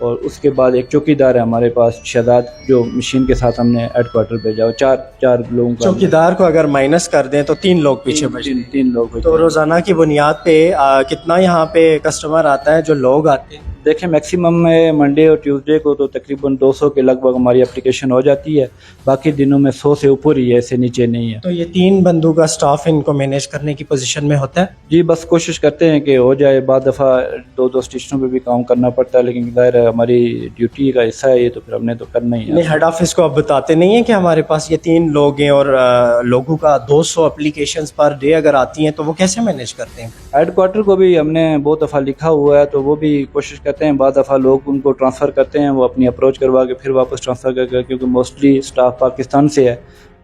اور اس کے بعد ایک چوکیدار ہے ہمارے پاس شہزاد، جو مشین کے ساتھ ہم نے ہیڈ کوارٹر بھیجا، اور چار لوگوں کا چوکیدار کو اگر مائنس کر دیں تو 3 لوگ پیچھے بچے. تین لوگ بچے. تو روزانہ کی بنیاد پہ کتنا یہاں پہ کسٹمر آتا ہے جو لوگ آتے ہیں؟ دیکھیں میکسیمم منڈے اور ٹیوزڈے کو تو تقریباً 200 کے لگ بھگ ہماری اپلیکیشن ہو جاتی ہے، باقی دنوں میں 100 سے اوپر ہی ہے، ایسے نیچے نہیں ہے. تو یہ 3 بندوں کا سٹاف ان کو مینیج کرنے کی پوزیشن میں ہوتا ہے؟ جی بس کوشش کرتے ہیں کہ ہو جائے، بعض دفعہ 2 اسٹیشنوں پہ بھی کام کرنا پڑتا ہے، لیکن ظاہر ہے ہماری ڈیوٹی کا حصہ ہے یہ، تو پھر ہم نے تو کرنا ہی ہے. نہیں، ہیڈ آفس کو آپ بتاتے نہیں ہیں کہ ہمارے پاس یہ 3 لوگ ہیں اور لوگوں کا 200 اپلیکیشنز پر ڈے اگر آتی ہیں تو وہ کیسے مینیج کرتے ہیں؟ ہیڈ کوارٹر کو بھی ہم نے بہت دفعہ لکھا ہوا ہے، تو وہ بھی کوشش کرتے ہیں، بعض دفعہ لوگ ان کو ٹرانسفر کرتے ہیں، وہ اپنی اپروچ کروا کے پھر واپس ٹرانسفر کر کے، کیونکہ موسٹلی اسٹاف پاکستان سے ہے.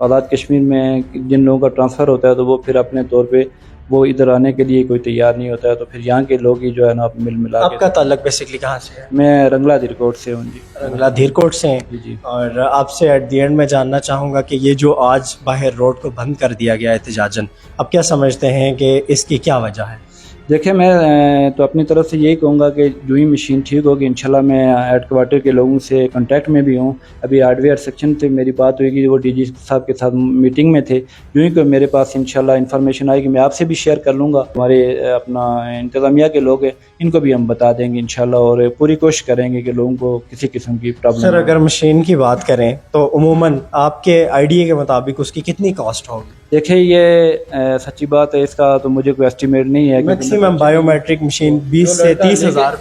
آزاد کشمیر میں جن لوگوں کا ٹرانسفر ہوتا ہے تو وہ پھر اپنے طور پہ وہ ادھر آنے کے لیے کوئی تیار نہیں ہوتا ہے، تو پھر یہاں کے لوگ ہی جو ہے نا مل ملا کے. آپ کا تعلق بیسکلی کہاں سے ہے؟ میں رنگلا دیر کوٹ سے ہوں. جی رنگلا دھیر کوٹ سے ہیں. جی. اور آپ سے ایٹ دی اینڈ میں جاننا چاہوں گا کہ یہ جو آج باہر روڈ کو بند کر دیا گیا احتجاجاً، اب کیا سمجھتے ہیں کہ اس کی کیا وجہ ہے؟ دیکھیں میں تو اپنی طرف سے یہی کہوں گا کہ جو ہی مشین ٹھیک ہوگی انشاءاللہ میں ہیڈ کوارٹر کے لوگوں سے کانٹیکٹ میں بھی ہوں. ابھی ہارڈ ویئر سیکشن سے میری بات ہوئی کہ وہ ڈی جی صاحب کے ساتھ میٹنگ میں تھے. جو ہی کہ میرے پاس انشاءاللہ انفارمیشن آئے گی میں آپ سے بھی شیئر کر لوں گا. ہمارے اپنا انتظامیہ کے لوگ ہیں ان کو بھی ہم بتا دیں گے انشاءاللہ، اور پوری کوشش کریں گے کہ لوگوں کو کسی قسم کی پرابلم. سر اگر مشین کی بات کریں تو عموماً آپ کے آئیڈیا کے مطابق اس کی کتنی کاسٹ ہوگی؟ دیکھیں یہ سچی بات ہے، اس کا تو مجھے کوئی اسٹیمیٹ نہیں ہے. میکسیمم بایو میٹرک مشین 20 سے 30 ہزار.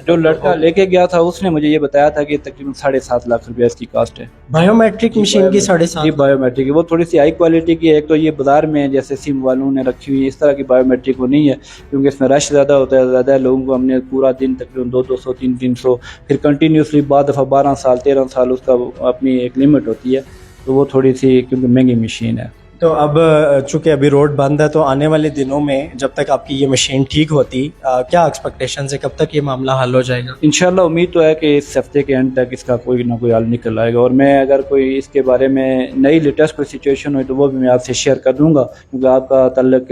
جو لڑکا لے کے گیا تھا اس نے مجھے یہ بتایا تھا کہ تقریباً 7.5 لاکھ روپیہ اس کی کاسٹ ہے. بایو میٹرک مشین کی 7.5؟ جی بایو میٹرک وہ تھوڑی سی ہائی کوالٹی کی ہے. ایک تو یہ بازار میں جیسے سم والوں نے رکھی ہوئی اس طرح کی بایو میٹرک وہ نہیں ہے، کیونکہ اس میں رش زیادہ ہوتا ہے، زیادہ لوگوں کو ہم نے پورا دن تقریباً 200 300 پھر کنٹینیوسلی بعض دفعہ 12 سال 13 سال اس کا اپنی ایک لمٹ ہوتی ہے، تو وہ تھوڑی سی کیونکہ مہنگی مشین ہے. تو اب چونکہ ابھی روڈ بند ہے تو آنے والے دنوں میں جب تک آپ کی یہ مشین ٹھیک ہوتی کیا ایکسپیکٹیشنز ہے، کب تک یہ معاملہ حل ہو جائے گا؟ انشاءاللہ امید تو ہے کہ اس ہفتے کے اینڈ تک اس کا کوئی نہ کوئی حل نکل آئے گا، اور میں اگر کوئی اس کے بارے میں نئی لیٹسٹ کوئی سچویشن ہوئی تو وہ بھی میں آپ سے شیئر کر دوں گا، کیونکہ آپ کا تعلق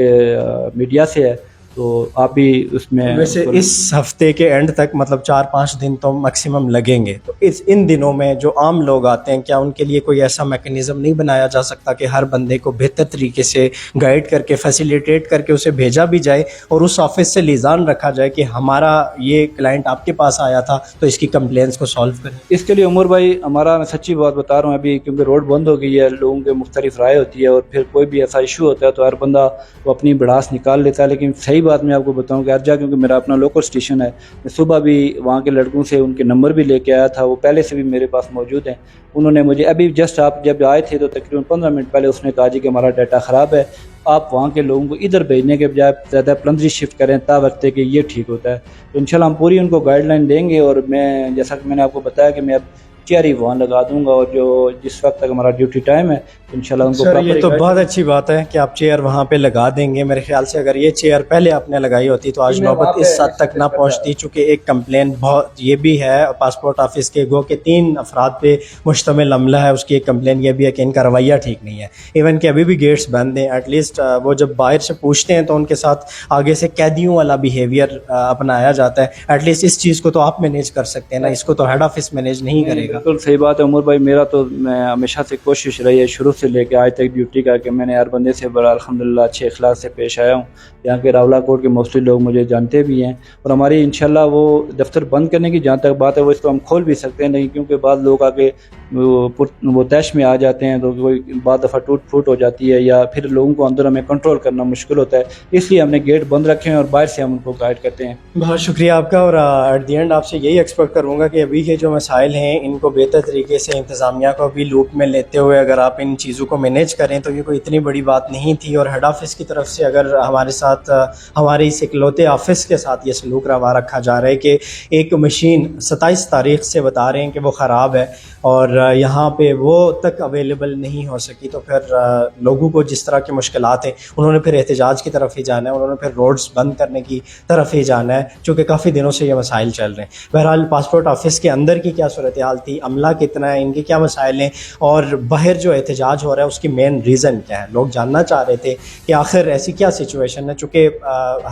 میڈیا سے ہے تو آپ بھی اس میں. ویسے اس ہفتے کے اینڈ تک مطلب 4-5 دن تو میکسیمم لگیں گے، تو ان دنوں میں جو عام لوگ آتے ہیں کیا ان کے لیے کوئی ایسا میکینزم نہیں بنایا جا سکتا کہ ہر بندے کو بہتر طریقے سے گائیڈ کر کے فیسیلیٹیٹ کر کے اسے بھیجا بھی جائے اور اس آفس سے لیزان رکھا جائے کہ ہمارا یہ کلائنٹ آپ کے پاس آیا تھا تو اس کی کمپلینس کو سالو کریں؟ اس کے لیے عمر بھائی ہمارا، میں سچی بات بتا رہا ہوں، ابھی کیونکہ روڈ بند ہو گئی ہے، لوگوں کے مختلف رائے ہوتی ہے اور پھر کوئی بھی ایسا ایشو ہوتا ہے تو ہر بندہ وہ اپنی بڑاس نکال لیتا ہے. لیکن صحیح بات میں آپ کو بتاؤں کہ ارجا کیونکہ میرا اپنا لوکل اسٹیشن ہے، میں صبح بھی وہاں کے لڑکوں سے ان کے نمبر بھی لے کے آیا تھا، وہ پہلے سے بھی میرے پاس موجود ہیں. انہوں نے مجھے ابھی جسٹ آپ جب آئے تھے تو تقریباً 15 منٹ پہلے اس نے کہا جی کہ ہمارا ڈیٹا خراب ہے، آپ وہاں کے لوگوں کو ادھر بھیجنے کے بجائے زیادہ پلندری شفٹ کریں تا وقت کہ یہ ٹھیک ہوتا ہے. تو انشاءاللہ ہم پوری ان کو گائیڈ لائن دیں گے، اور میں جیسا کہ میں نے آپ کو بتایا کہ میں اب چیئر ہی وہاں لگا دوں گا، اور جو جس وقت تک ہمارا ڈیوٹی ٹائم ہے انشاءاللہ ان کو. سر یہ تو بہت اچھی بات ہے کہ آپ چیئر وہاں پہ لگا دیں گے. میرے خیال سے اگر یہ چیئر پہلے آپ نے لگائی ہوتی تو آج نوبت اس حد تک نہ پہنچتی، چونکہ ایک کمپلین بہت یہ بھی ہے پاسپورٹ آفس کے گو کہ 3 افراد پہ مشتمل عملہ ہے، اس کی ایک کمپلین یہ بھی ہے کہ ان کا رویہ ٹھیک نہیں ہے. ایون کہ ابھی بھی گیٹس بند ہیں، ایٹ لیسٹ وہ جب باہر سے پوچھتے ہیں تو ان کے ساتھ آگے سے قیدیوں والا بیہیویئر اپنایا جاتا ہے. ایٹ لیسٹ اس چیز کو تو آپ مینیج کر سکتے ہیں نا، اس کو تو ہیڈ آفس مینیج نہیں کرے گا. بالکل صحیح بات ہے عمر بھائی، میرا تو میں ہمیشہ سے کوشش رہی ہے شروع سے لے کے آج تک ڈیوٹی کا کہ میں نے ہر بندے سے بڑا الحمدللہ اچھے اخلاق سے پیش آیا ہوں. یہاں کے راولہ کوٹ کے موسٹلی لوگ مجھے جانتے بھی ہیں، اور ہماری انشاءاللہ وہ دفتر بند کرنے کی جہاں تک بات ہے وہ اس کو ہم کھول بھی سکتے ہیں، نہیں کیونکہ بعض لوگ آگے وہ تیش میں آ جاتے ہیں تو کوئی بعض دفعہ ٹوٹ پھوٹ ہو جاتی ہے یا پھر لوگوں کو اندر ہمیں کنٹرول کرنا مشکل ہوتا ہے، اس لیے ہم نے گیٹ بند رکھے ہیں اور باہر سے ہم ان کو گائیڈ کرتے ہیں. بہت شکریہ آپ کا، اور ایٹ دی اینڈ آپ سے یہی ایکسپیکٹ کروں گا کہ ابھی کے جو مسائل ہیں ان کو بہتر طریقے سے انتظامیہ کو بھی لوپ میں لیتے ہوئے اگر آپ ان چیزوں کو مینیج کریں تو یہ کوئی اتنی بڑی بات نہیں تھی. اور ہیڈ آفس کی طرف سے اگر ہمارے ساتھ ہمارے اس اکلوتے آفس کے ساتھ یہ سلوک روا رکھا جا رہا ہے کہ ایک مشین 27 تاریخ سے بتا رہے ہیں کہ وہ خراب ہے اور یہاں پہ وہ تک اویلیبل نہیں ہو سکی، تو پھر لوگوں کو جس طرح کی مشکلات ہیں انہوں نے پھر احتجاج کی طرف ہی جانا ہے، انہوں نے پھر روڈز بند کرنے کی طرف ہی جانا ہے، چونکہ کافی دنوں سے یہ مسائل چل رہے ہیں. بہرحال پاسپورٹ آفس کے اندر کی کیا صورتحال تھی جماعتی عملہ کتنا ہے, ان کے کیا مسائل ہیں, اور باہر جو احتجاج ہو رہا ہے اس کی مین ریزن کیا ہے. لوگ جاننا چاہ رہے تھے کہ آخر ایسی کیا سچویشن ہے, چونکہ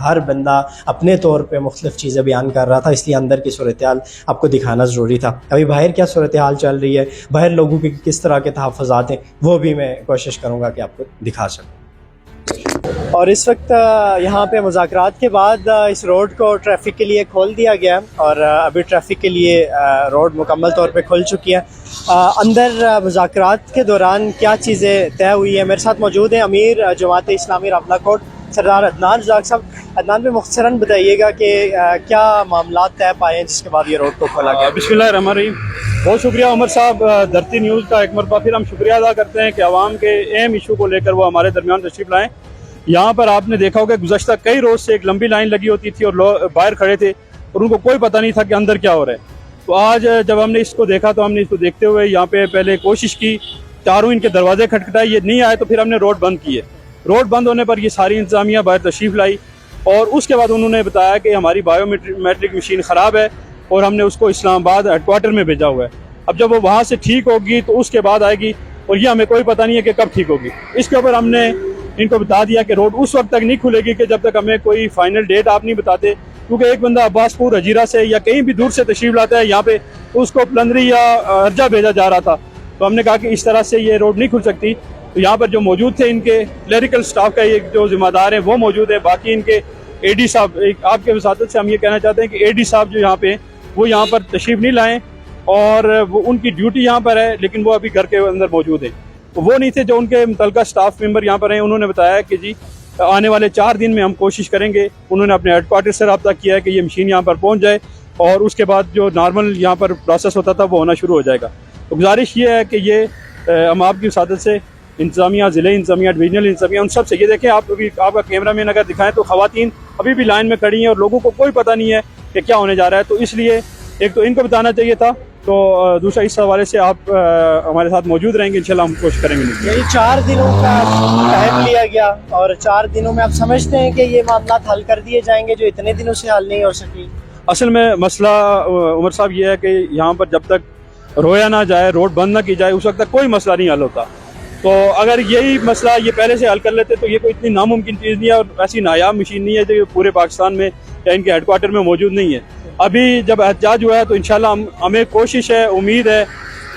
ہر بندہ اپنے طور پہ مختلف چیزیں بیان کر رہا تھا, اس لیے اندر کی صورتحال آپ کو دکھانا ضروری تھا. ابھی باہر کیا صورتحال چل رہی ہے, باہر لوگوں کے کس طرح کے تحفظات ہیں, وہ بھی میں کوشش کروں گا کہ آپ کو دکھا سکوں. اور اس وقت یہاں پہ مذاکرات کے بعد اس روڈ کو ٹریفک کے لیے کھول دیا گیا, اور ابھی ٹریفک کے لیے روڈ مکمل طور پہ کھل چکی ہے. اندر مذاکرات کے دوران کیا چیزیں طے ہوئی ہیں, میرے ساتھ موجود ہیں امیر جماعت اسلامی راولہ کوٹ سردار عدنان رزاق صاحب. عدنان میں مختصراً بتائیے گا کہ کیا معاملات طے پائے ہیں جس کے بعد یہ روڈ کو کھولا گیا. بسم اللہ الرحمن الرحیم. بہت شکریہ عمر صاحب. دھرتی نیوز کا ایک مرتبہ پھر ہم شکریہ ادا کرتے ہیں کہ عوام کے اہم ایشو کو لے کر وہ ہمارے درمیان تشریف لائیں. یہاں پر آپ نے دیکھا ہوگا گزشتہ کئی روز سے ایک لمبی لائن لگی ہوتی تھی اور لوگ باہر کھڑے تھے اور ان کو کوئی پتہ نہیں تھا کہ اندر کیا ہو رہا ہے. تو آج جب ہم نے اس کو دیکھا تو ہم نے اس کو دیکھتے ہوئے یہاں پہ پہلے کوشش کی, چاروں ان کے دروازے کھٹکھٹائے, یہ نہیں آئے تو پھر ہم نے روڈ بند کیے. روڈ بند ہونے پر یہ ساری انتظامیہ باہر تشریف لائی اور اس کے بعد انہوں نے بتایا کہ ہماری بایو میٹرک مشین خراب ہے اور ہم نے اس کو اسلام آباد ہیڈ کوارٹر میں بھیجا ہوا ہے. اب جب وہ وہاں سے ٹھیک ہوگی تو اس کے بعد آئے گی, اور یہ ہمیں کوئی پتہ نہیں ہے کہ کب ٹھیک ہوگی. اس کے اوپر ہم نے ان کو بتا دیا کہ روڈ اس وقت تک نہیں کھلے گی کہ جب تک ہمیں کوئی فائنل ڈیٹ آپ نہیں بتاتے, کیونکہ ایک بندہ عباس پور ہجیرہ سے یا کہیں بھی دور سے تشریف لاتا ہے یہاں پہ, اس کو پلندری یا ارجا بھیجا جا رہا تھا. تو ہم نے کہا کہ اس طرح سے یہ روڈ نہیں کھل سکتی. تو یہاں پر جو موجود تھے ان کے کلیریکل سٹاف کا ایک جو ذمہ دار ہیں وہ موجود ہے, باقی ان کے اے ڈی صاحب, آپ کے وساطت سے ہم یہ کہنا چاہتے ہیں کہ اے ڈی صاحب جو یہاں پہ وہ یہاں پر تشریف نہیں لائیں, اور وہ ان کی ڈیوٹی یہاں پر ہے لیکن وہ ابھی گھر کے اندر موجود ہیں. تو وہ نہیں تھے جو ان کے متعلقہ سٹاف ممبر یہاں پر ہیں. انہوں نے بتایا کہ جی آنے والے 4 دن میں ہم کوشش کریں گے. انہوں نے اپنے ہیڈ کوارٹر سے رابطہ کیا ہے کہ یہ مشین یہاں پر پہنچ جائے اور اس کے بعد جو نارمل یہاں پر پروسیس ہوتا تھا وہ ہونا شروع ہو جائے گا. تو گزارش یہ ہے کہ یہ ہم آپ کی وساطت سے انتظامیہ, ضلعی انتظامیہ, ڈویژنل انتظامیہ, ان سب سے یہ دیکھیں آپ ابھی آپ کا کیمرہ مین اگر دکھائیں تو خواتین ابھی بھی لائن میں کھڑی ہیں اور لوگوں کو کوئی پتہ نہیں ہے کہ کیا ہونے جا رہا ہے. تو اس لیے ایک تو ان کو بتانا چاہیے تھا, تو دوسرا اس حوالے سے آپ ہمارے ساتھ موجود رہیں گے, انشاءاللہ ہم کوشش کریں گے. یعنی 4 دنوں کا ٹائم لیا گیا اور 4 دنوں میں آپ سمجھتے ہیں کہ یہ معاملات حل کر دیے جائیں گے جو اتنے دنوں سے حل نہیں ہو سکی؟ اصل میں مسئلہ عمر صاحب یہ ہے کہ یہاں پر جب تک رویا نہ جائے, روڈ بند نہ کی جائے, اس وقت تک کوئی مسئلہ نہیں حل ہوتا. تو اگر یہی مسئلہ یہ پہلے سے حل کر لیتے تو یہ کوئی اتنی ناممکن چیز نہیں ہے, اور ایسی نایاب مشین نہیں ہے جو پورے پاکستان میں یا ان کے ہیڈ کوارٹر میں موجود نہیں ہے. ابھی جب احتجاج ہوا ہے تو انشاءاللہ ہمیں کوشش ہے, امید ہے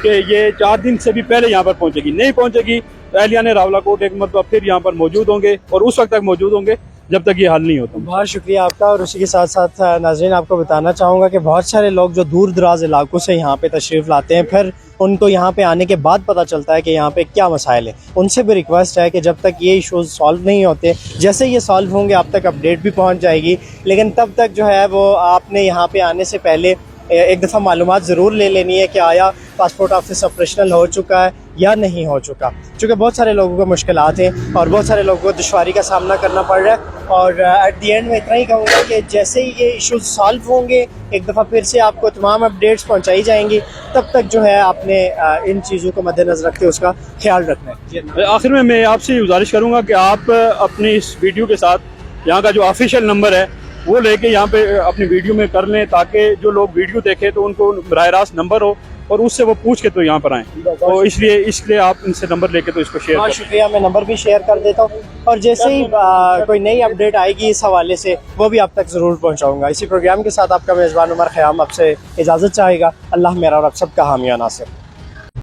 کہ یہ 4 دن سے بھی پہلے یہاں پر پہنچے گی. نہیں پہنچے گی تو اہلیان راولہ کوٹ ایک مرتبہ پھر یہاں پر موجود ہوں گے, اور اس وقت تک موجود ہوں گے جب تک یہ حل نہیں ہوتا. بہت شکریہ آپ کا. اور اسی کے ساتھ ساتھ ناظرین آپ کو بتانا چاہوں گا کہ بہت سارے لوگ جو دور دراز علاقوں سے یہاں پہ تشریف لاتے ہیں, پھر ان کو یہاں پہ آنے کے بعد پتہ چلتا ہے کہ یہاں پہ کیا مسائل ہیں. ان سے بھی ریکویسٹ ہے کہ جب تک یہ ایشوز سالو نہیں ہوتے, جیسے یہ سالو ہوں گے آپ تک اپڈیٹ بھی پہنچ جائے گی, لیکن تب تک جو ہے وہ آپ نے یہاں پہ آنے سے پہلے ایک دفعہ معلومات ضرور لے لینی ہے کہ آیا پاسپورٹ آفس آپریشنل ہو چکا ہے یا نہیں ہو چکا, چونکہ بہت سارے لوگوں کو مشکلات ہیں اور بہت سارے لوگوں کو دشواری کا سامنا کرنا پڑ رہا ہے. اور ایٹ دی اینڈ میں اتنا ہی کہوں گا کہ جیسے ہی یہ ایشوز سالو ہوں گے ایک دفعہ پھر سے آپ کو تمام اپڈیٹس پہنچائی جائیں گی. تب تک جو ہے آپ نے ان چیزوں کو مد نظر رکھتے اس کا خیال رکھنا ہے. آخر میں آپ سے گزارش کروں گا کہ آپ اپنی اس ویڈیو کے ساتھ یہاں کا جو آفیشیل نمبر ہے وہ لے کے یہاں پہ اپنی ویڈیو میں کر لیں, تاکہ جو لوگ ویڈیو دیکھیں تو ان کو براہ راست نمبر ہو اور اس سے وہ پوچھ کے تو یہاں پر آئیں. تو اس لیے آپ ان سے نمبر لے کے تو اس کو شیئر کریں. بہت شکریہ, میں نمبر بھی شیئر کر دیتا ہوں, اور جیسے ہی کوئی نئی اپڈیٹ آئے گی اس حوالے سے وہ بھی آپ تک ضرور پہنچاؤں گا. اسی پروگرام کے ساتھ آپ کا میزبان عمر خیام آپ سے اجازت چاہے گا. اللہ میرا اور آپ سب کا حامی و ناصر.